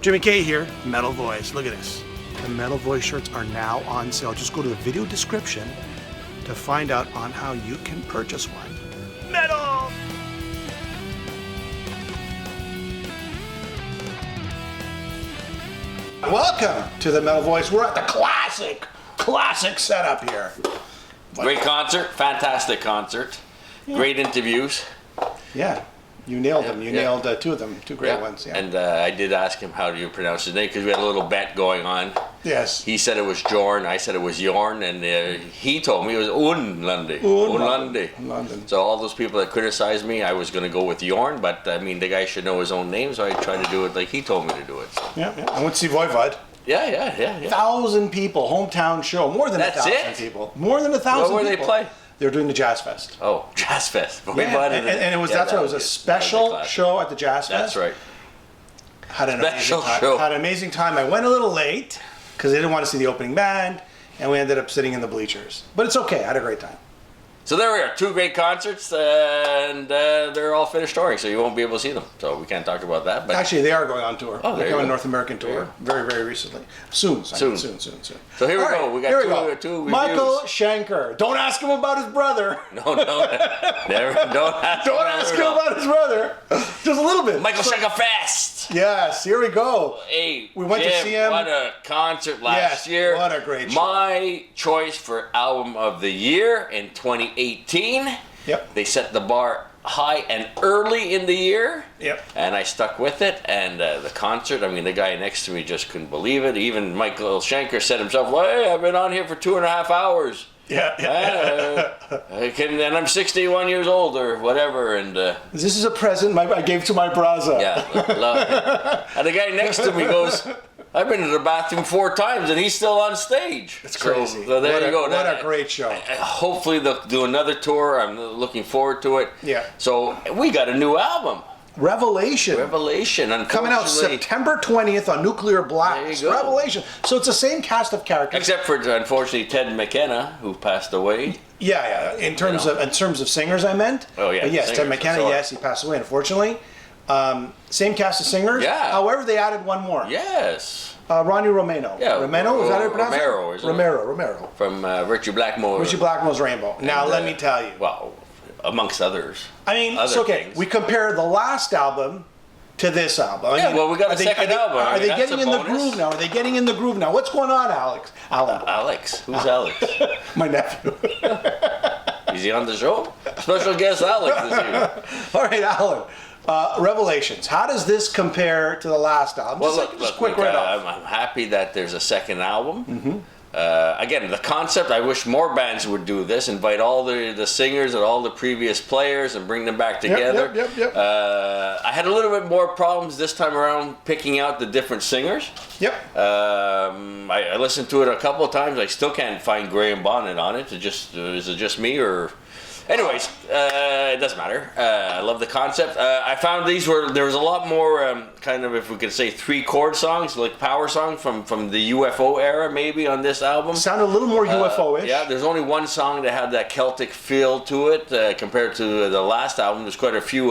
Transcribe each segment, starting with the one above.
Jimmy K here, Metal Voice. Look at this. The Metal Voice shirts are now on sale. Just go to the video description to find out on how you can purchase one. Metal! Welcome to the Metal Voice. We're at the classic setup here. Great concert, fantastic concert, great interviews. Yeah. You nailed them. You nailed two of them, two great ones. Yeah. And I did ask him how do you pronounce his name because we had a little bet going on. Yes. He said it was Jorn, I said it was Jorn, and he told me it was Unlande. Unlande. So all those people that criticized me, I was going to go with Jorn, but I mean the guy should know his own name, so I tried to do it like he told me to do it. So. Yeah. I went to see Voivod. Yeah. 1,000 people, hometown show, more than 1,000 people. More than 1,000 people. Where they play? They were doing the Jazz Fest. Oh, Jazz Fest. And it was that's right. It was a special show at the Jazz Fest. That's right. Had an amazing time. I went a little late because I didn't want to see the opening band, and we ended up sitting in the bleachers. But it's okay. I had a great time. So there we are, two great concerts, and they're all finished touring, so you won't be able to see them. So we can't talk about that. But actually, they are going on tour. Oh, they're going on North American tour very, very recently. Soon. So here we go. We got two reviews. Michael Schenker. Don't ask him about his brother. No, never. Don't ask him about his brother. Just a little bit. Michael Schenker Fest. Yes, here we go. Hey, we went to see him. What a concert last year. What a great show. My choice for album of the year in 2018. Yep. They set the bar high and early in the year. Yep. And I stuck with it. And the concert, I mean, the guy next to me just couldn't believe it. Even Michael Schenker said himself, well, hey, I've been on here for 2.5 hours. Yeah. And I'm 61 years old or whatever. And this is a present I gave to my braza. Yeah, love it. And the guy next to me goes, I've been to the bathroom 4 times and he's still on stage. It's crazy. So there you go. What a great show. Hopefully they'll do another tour. I'm looking forward to it. Yeah. So we got a new album. Revelation. Coming out September 20th on Nuclear Blast. There you go. Revelation. So it's the same cast of characters. Except for, unfortunately, Ted McKenna, who passed away. Yeah. In terms of singers, I meant. Oh, yeah. But yes, singers, Ted McKenna, yes, he passed away, unfortunately. Same cast of singers. Yeah. However, they added one more. Yes. Ronnie Romero. Yeah. Romero, is that how you pronounce Romero, it? isn't it? Romero. From Richie Blackmore. Richie Blackmore's Rainbow. Now, let me tell you. Well, amongst others. I mean, it's okay. Things. We compare the last album to this album. We got a second album. Are they getting in the groove now? Are they getting in the groove now? What's going on, Alex? Alex? Who's Alex? My nephew. Is he on the show? Special guest Alex this year. All right, Alan. Revelations. How does this compare to the last album? Well, just quick right off. I'm happy that there's a second album. Mm-hmm. Again, the concept, I wish more bands would do this, invite all the singers and all the previous players and bring them back together. Yep. I had a little bit more problems this time around picking out the different singers. Yep. I listened to it a couple of times. I still can't find Graham Bonnet on it. Is it just me or... Anyways, it doesn't matter. I love the concept. I found there was a lot more kind of, if we could say, 3-chord songs, like power songs from the UFO era maybe on this album. Sound a little more UFO-ish. Yeah, there's only one song that had that Celtic feel to it compared to the last album. There's quite a few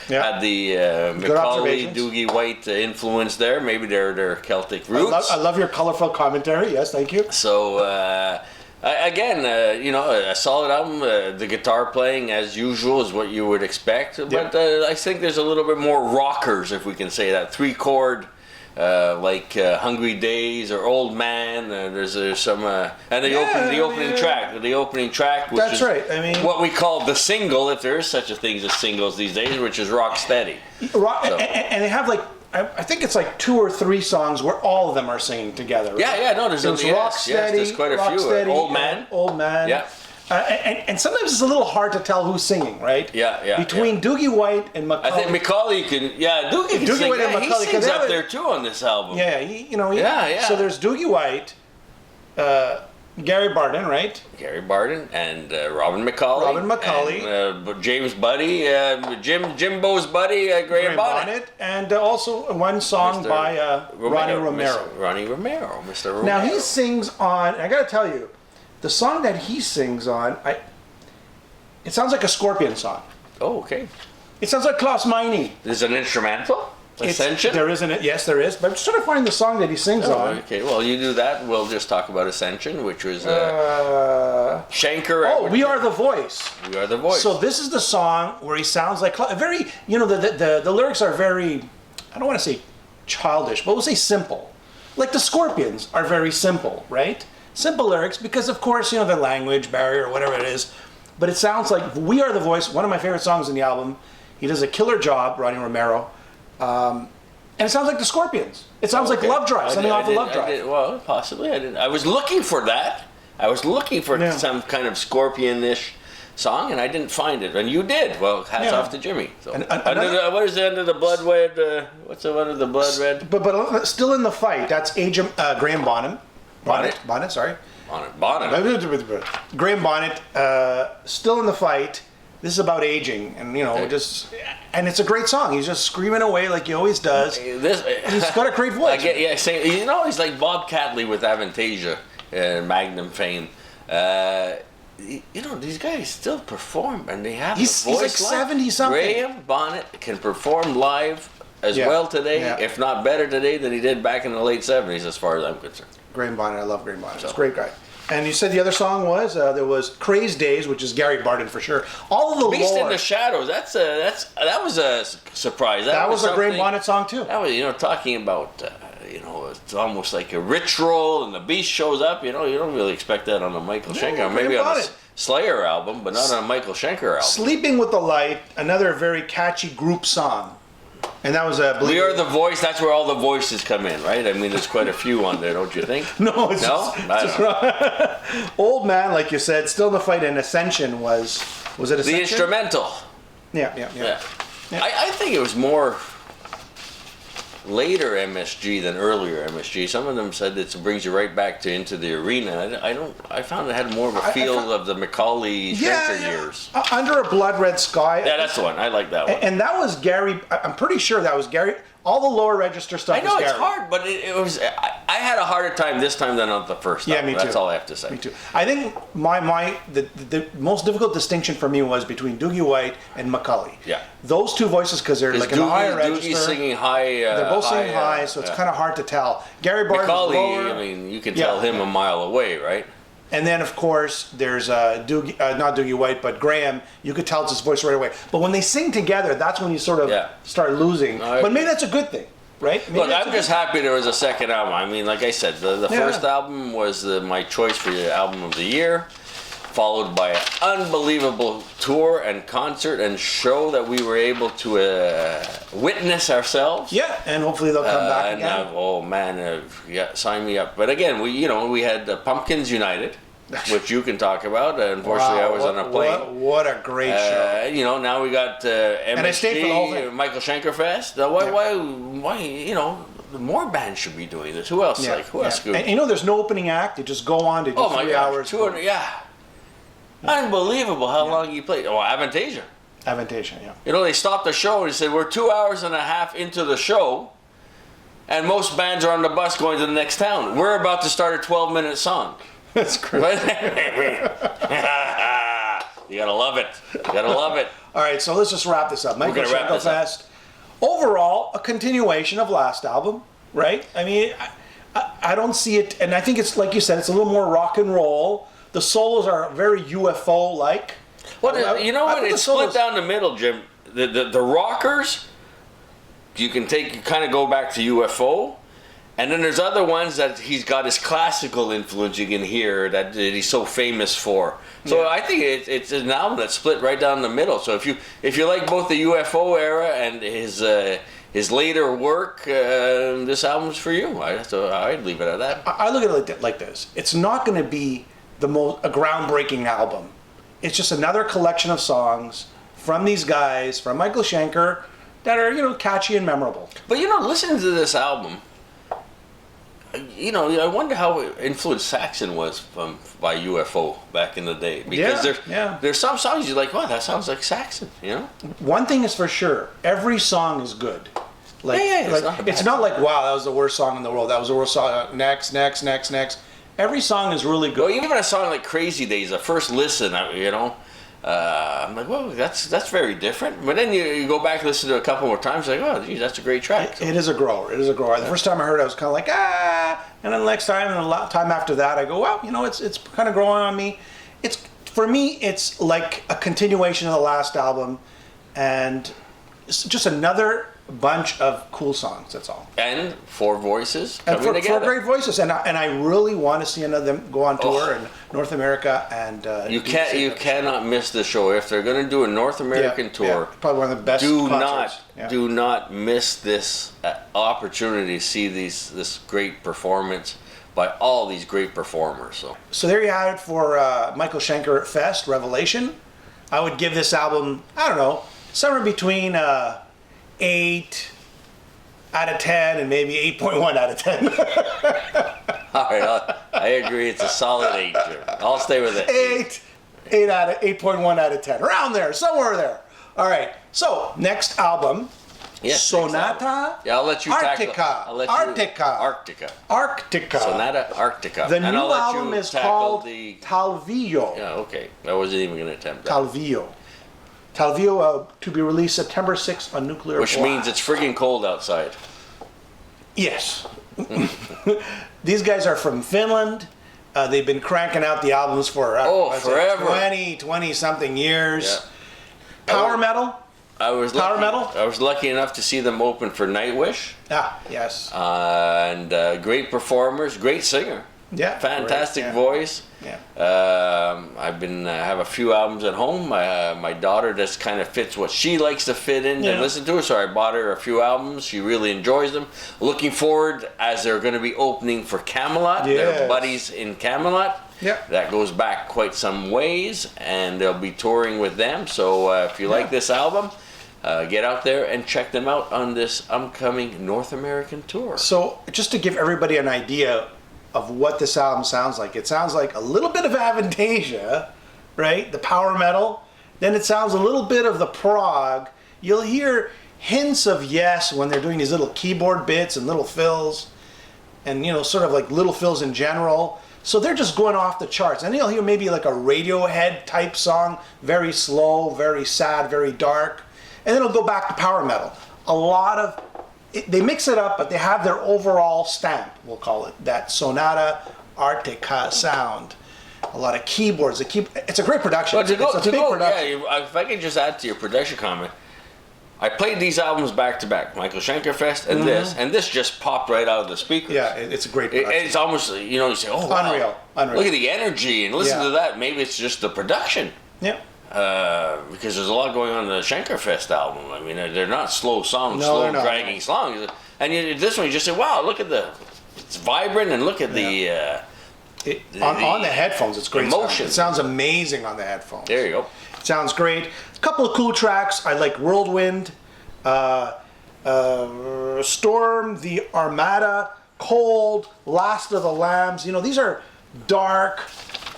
had the McAuley, Doogie White influence there. Maybe they're Celtic roots. I love your colorful commentary. Yes, thank you. So... Again, a solid album. The guitar playing, as usual, is what you would expect. But I think there's a little bit more rockers, if we can say that. 3-chord, like Hungry Days or Old Man. There's some, and the opening track, which that's is right. I mean, what we call the single, if there is such a thing as singles these days, which is Rock Steady. And they have I think it's 2 or 3 songs where all of them are singing together. Right? Yeah. No, there's Rocksteady. There's quite a few. Steady, Old Man. Yeah. And sometimes it's a little hard to tell who's singing, right? Yeah. Between Doogie White and McAuley. I think McAuley can. Yeah, Doogie can sing. White and McAuley, he sings up there too on this album. Yeah, So there's Doogie White, Gary Barden, right? Gary Barden and Robin McAuley. And, James Buddy, Jimbo's buddy, Graham Bonnet. And also one song by Ronnie Romero. Ronnie Romero, Mr. Romero. Now he sings on, I gotta tell you, the song that he sings on, it sounds like a Scorpion song. Oh, okay. It sounds like Klaus Meine. Is it an instrumental? Ascension? There isn't it? Yes, there is. But I'm just trying to find the song that he sings on. Okay, well, you do that. We'll just talk about Ascension, which was Schenker. Oh, We Are the Voice. We Are the Voice. So this is the song where he sounds like very, the lyrics are very, I don't want to say childish, but we'll say simple. Like the Scorpions are very simple, right? Simple lyrics because, of course, the language barrier or whatever it is. But it sounds like We Are the Voice, one of my favorite songs in the album. He does a killer job, Ronnie Romero. And it sounds like the Scorpions. It sounds like Love Drive, something off of Love Drive. Well, possibly. I didn't. I was looking for that. I was looking for some kind of Scorpion-ish song, and I didn't find it. And you did. Well, hats off to Jimmy. So, what is the end of the blood red? What's the one of the blood red? But Still in the Fight. That's Graham Bonnet. Bonnet, sorry. Bonnet. Graham Bonnet, Still in the Fight. This is about aging, and and it's a great song. He's just screaming away like he always does. He's got a great voice. He's like Bob Catley with Avantasia, Magnum fame. These guys still perform, and they have He's a voice. He's like 70 something. Graham Bonnet can perform live as well today, if not better today than he did back in the late 70s, as far as I'm concerned. Graham Bonnet, I love Graham Bonnet. He's a great guy. And you said the other song was there was Crazed Days, which is Gary Barden for sure. All of the Beast lore. in the Shadows. That was a surprise. That was a Graham Bonnet song too. That was talking about it's almost like a ritual, and the Beast shows up. You don't really expect that on a Michael Schenker. Maybe on a Slayer album, but not on a Michael Schenker album. Sleeping with the Light, another very catchy group song. And that was We Are the Voice. That's where all the voices come in, right? I mean, there's quite a few on there, don't you think? No, it's just Old Man, like you said, Still in the Fight, and Ascension was it Ascension? The instrumental. Yeah. I think it was more later MSG than earlier MSG. Some of them said it brings you right back to Into the Arena. I found it had more of a feel of the McAuley Schenker years. Under a Blood Red Sky. Yeah, that's the one. I like that one. And that was Gary. I'm pretty sure that was Gary. All the lower register stuff. I know it's Gary. Hard, but it was. I had a harder time this time than on the first time. Yeah, me too. That's all I have to say. Me too. I think the most difficult distinction for me was between Doogie White and McAuley. Yeah. Those two voices, because they're like in a higher register. Doogie's singing high. They're both singing high, so it's kind of hard to tell. Gary Barden's lower. I mean, you can tell him a mile away, right? And then, of course, there's Doogie, not Doogie White, but Graham. You could tell it's his voice right away. But when they sing together, that's when you sort of start losing. But maybe that's a good thing, right? Maybe Look, I'm just happy there was a second album. I mean, like I said, the first album was my choice for the album of the year, followed by an unbelievable tour and concert and show that we were able to witness ourselves. Yeah, and hopefully they'll come back again. Oh man, sign me up. But again, we had Pumpkins United, which you can talk about. Unfortunately, I was on a plane. What a great show! Now we got and I stayed for the whole thing. Michael Schenker Fest. Why? More bands should be doing this. Who else? Who else? Could? And there's no opening act. You just go on to do 3 hours. 200. Unbelievable how long you played. Oh, Avantasia. They stopped the show and said, we're 2 hours and a half into the show, and most bands are on the bus going to the next town. We're about to start a 12-minute song. That's great. You gotta love it. All right, so let's just wrap this up. Michael Schenker Fest. Overall, a continuation of last album, right? I mean, I don't see it, and I think it's, like you said, it's a little more rock and roll. The solos are very UFO-like. It's split down the middle, Jim. The rockers, you can kind of go back to UFO, and then there's other ones that he's got his classical influence you can hear that he's so famous for. So I think it's an album that's split right down the middle. So if you like both the UFO era and his later work, this album's for you. I'd leave it at that. I look at it like this. It's not going to be a groundbreaking album. It's just another collection of songs from these guys, from Michael Schenker, that are catchy and memorable. But listening to this album, I wonder how influenced Saxon was by UFO back in the day. Because there's some songs you're like, wow, that sounds like Saxon. One thing is for sure, every song is good. It's not like, wow, that was the worst song in the world. That was the worst song. Next. Every song is really good. Well, even a song like Crazy Days, the first listen, I'm like, well, that's very different. But then you go back and listen to it a couple more times, like, oh, geez, that's a great track. It is a grower. It is a grower. The first time I heard it, I was kind of like, and then the next time, and a lot time after that, I go, wow, it's kind of growing on me. For me, it's like a continuation of the last album, and it's just another bunch of cool songs. That's all. And 4 voices And coming together. 4 great voices, and I really want to see another them go on tour in North America, and you cannot miss the show if they're going to do a North American tour. Probably one of the best. Concerts. Do not miss this opportunity to see this great performance by all these great performers. So there you have it for Michael Schenker Fest Revelation. I would give this album, I don't know, somewhere between 8 out of 10 and maybe 8.1 out of 10. All right, I agree. It's a solid 8. Jim. I'll stay with it. 8.1 out of 10, around there, somewhere there. All right. So next album, yes, Sonata. Yeah, I'll let you Arctica. tackle. Arctica. Sonata Arctica. The new album is called Talviyö. Yeah, okay. I wasn't even going to attempt that. Talviyö, to be released September 6th on Nuclear Which Blast. means it's friggin' cold outside. Yes. These guys are from Finland. They've been cranking out the albums for forever. 20 something years. Yeah. Power metal. I was lucky enough to see them open for Nightwish. Ah, yes. And great performers, great singer. Yeah. Fantastic voice. Yeah. I've been have a few albums at home. My daughter just kind of fits what she likes to fit in and listen to, so I bought her a few albums. She really enjoys them. Looking forward, as they're going to be opening for Camelot. Yes. They're buddies in Camelot. Yeah. That goes back quite some ways, and they'll be touring with them. So if you like this album, get out there and check them out on this upcoming North American tour. So just to give everybody an idea of what this album sounds like, it sounds like a little bit of Avantasia, right? The power metal. Then it sounds a little bit of the prog. You'll hear hints of Yes when they're doing these little keyboard bits and little fills, and sort of like little fills in general. So they're just going off the charts. And you'll hear maybe like a Radiohead type song, very slow, very sad, very dark. And then it'll go back to power metal. They mix it up, but they have their overall stamp, we'll call it, that Sonata Arctica sound. A lot of keyboards. It's a great production. Well, it's a big production. Yeah, if I could just add to your production comment, I played these albums back to back, Michael Schenker Fest and this just popped right out of the speakers. Yeah, it's a great production. It's almost, you say, oh, wow. Unreal. Look at the energy, and listen to that. Maybe it's just the production. Yeah. Because there's a lot going on in the Schenker Fest album. I mean, they're not slow songs, dragging songs. And this one, you just say, wow, look at it's vibrant, and look at on the headphones, it's great. Emotion. It sounds amazing on the headphones. There you go. It sounds great. A couple of cool tracks. I like Whirlwind, Storm, the Armada, Cold, Last of the Lambs. These are dark.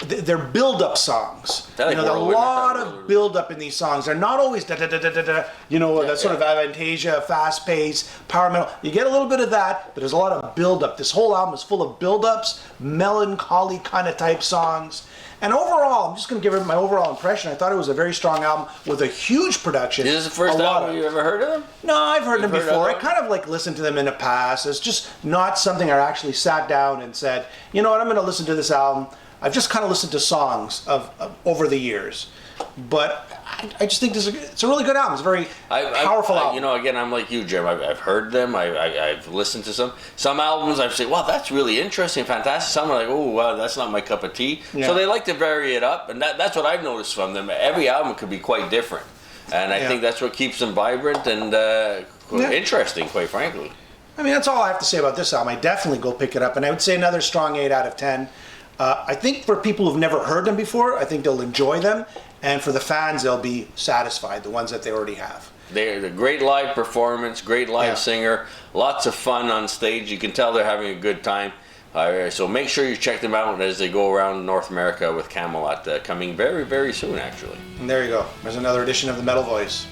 They're build-up songs. There's a lot of build-up in these songs. They're not always that sort of Avantasia, fast-paced, power metal. You get a little bit of that, but there's a lot of build-up. This whole album is full of build-ups, melancholy kind of type songs. And overall, I'm just going to give it my overall impression. I thought it was a very strong album with a huge production. Is this the first album you ever heard of them? No, I've heard them before. I kind of listened to them in the past. It's just not something I actually sat down and said, you know what, I'm going to listen to this album. I've just kind of listened to songs of over the years, but I just think it's a really good album. It's a very powerful album. Again, I'm like you, Jim. I've heard them. I've listened to some albums. I've said, wow, that's really interesting, fantastic. Some are like, oh, wow, that's not my cup of tea. Yeah. So they like to vary it up, and that's what I've noticed from them. Every album could be quite different, and I think that's what keeps them vibrant and interesting, quite frankly. I mean, that's all I have to say about this album. I definitely go pick it up, and I would say another strong 8 out of 10. I think for people who've never heard them before, I think they'll enjoy them. And for the fans, they'll be satisfied, the ones that they already have. They're a great live performance, great live singer, lots of fun on stage. You can tell they're having a good time. So make sure you check them out as they go around North America with Camelot coming very, very soon, actually. And there you go. There's another edition of The Metal Voice.